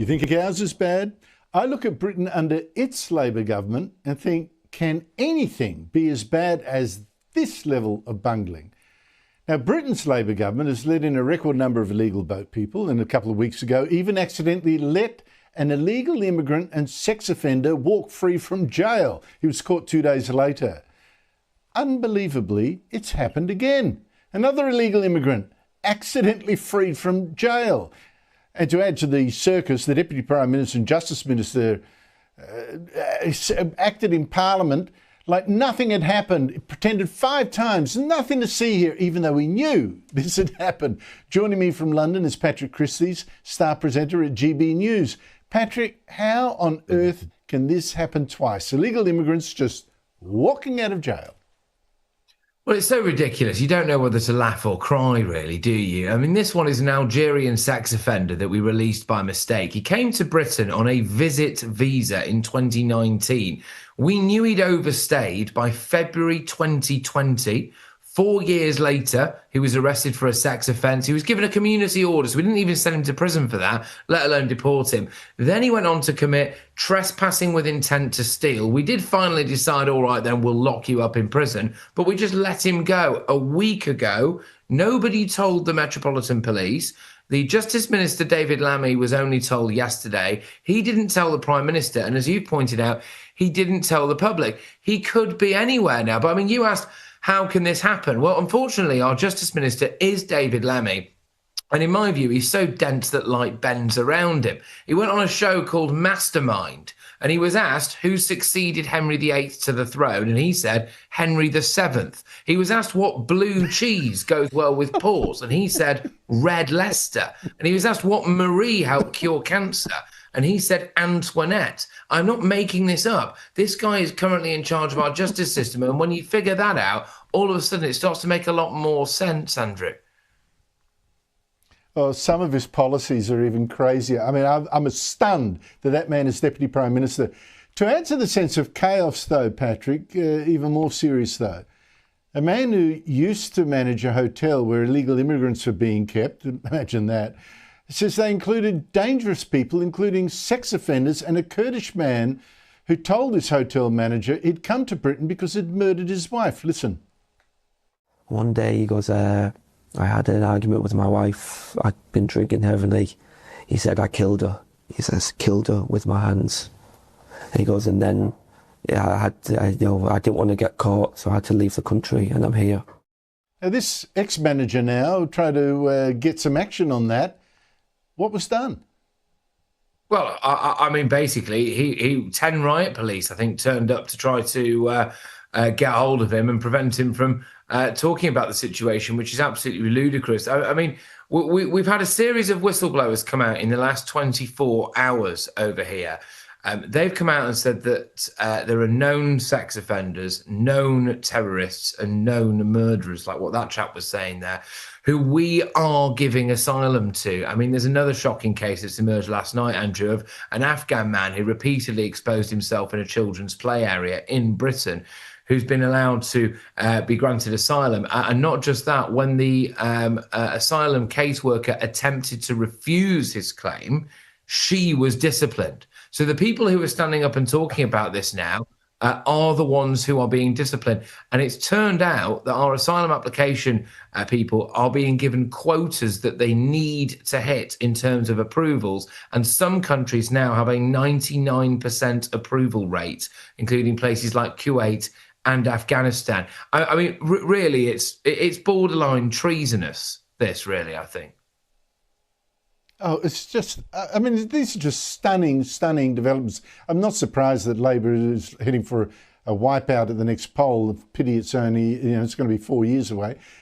You think ours is bad? I look at Britain under its Labor government and think, can anything be as bad as this level of bungling? Now, Britain's Labor government has let in a record number of illegal boat people, and a couple of weeks ago even accidentally let an illegal immigrant and sex offender walk free from jail. He was caught 2 days later. Unbelievably, it's happened again. Another illegal immigrant accidentally freed from jail. And to add to the circus, the Deputy Prime Minister and Justice Minister acted in Parliament like nothing had happened. It pretended 5 times, nothing to see here, even though we knew this had happened. Joining me from London is Patrick Christys, star presenter at GB News. Patrick, how on earth can this happen twice? Illegal immigrants just walking out of jail. Well, it's so ridiculous. You don't know whether to laugh or cry, really, do you? I mean, this one is an Algerian sex offender that we released by mistake. He came to Britain on a visit visa in 2019. We knew he'd overstayed by February 2020. 4 years later, he was arrested for a sex offence. He was given a community order, so we didn't even send him to prison for that, let alone deport him. Then he went on to commit trespassing with intent to steal. We did finally decide, all right, then we'll lock you up in prison, but we just let him go. A week ago, nobody told the Metropolitan Police. The Justice Minister, David Lammy, was only told yesterday. He didn't tell the Prime Minister, and as you pointed out, he didn't tell the public. He could be anywhere now, but I mean, you asked, how can this happen? Well, unfortunately, our Justice Minister is David Lammy. And in my view, he's so dense that light bends around him. He went on a show called Mastermind, and he was asked who succeeded Henry VIII to the throne, and he said Henry VII. He was asked what blue cheese goes well with pores, and he said red Leicester. And he was asked what Marie helped cure cancer, and he said Antoinette. I'm not making this up. This guy is currently in charge of our justice system, and when you figure that out, all of a sudden it starts to make a lot more sense, Andrew. Oh, some of his policies are even crazier. I mean, I'm stunned that that man is Deputy Prime Minister. To add to the sense of chaos, though, Patrick, even more serious, though, a man who used to manage a hotel where illegal immigrants were being kept, imagine that, says they included dangerous people, including sex offenders and a Kurdish man who told his hotel manager he'd come to Britain because he'd murdered his wife. Listen. One day he goes, I had an argument with my wife. I'd been drinking heavily. He said, I killed her. He says, killed her with my hands. And he goes, and then I didn't want to get caught, so I had to leave the country, and I'm here. Now, this ex-manager now tried to get some action on that. What was done? Well, I mean, basically, 10 riot police, I think, turned up to try to get hold of him and prevent him from talking about the situation, which is absolutely ludicrous. I mean, we've had a series of whistleblowers come out in the last 24 hours over here. They've come out and said that there are known sex offenders, known terrorists, and known murderers, like what that chap was saying there, who we are giving asylum to. I mean, there's another shocking case that's emerged last night, Andrew, of an Afghan man who repeatedly exposed himself in a children's play area in Britain, who's been allowed to be granted asylum. And not just that, when the asylum caseworker attempted to refuse his claim, she was disciplined. So the people who are standing up and talking about this now are the ones who are being disciplined. And it's turned out that our asylum application people are being given quotas that they need to hit in terms of approvals. And some countries now have a 99% approval rate, including places like Kuwait and Afghanistan. I mean, really, it's borderline treasonous, this, really, I think. Oh, it's just, I mean, these are just stunning, stunning developments. I'm not surprised that Labor is heading for a wipeout at the next poll. Pity it's only, it's going to be 4 years away.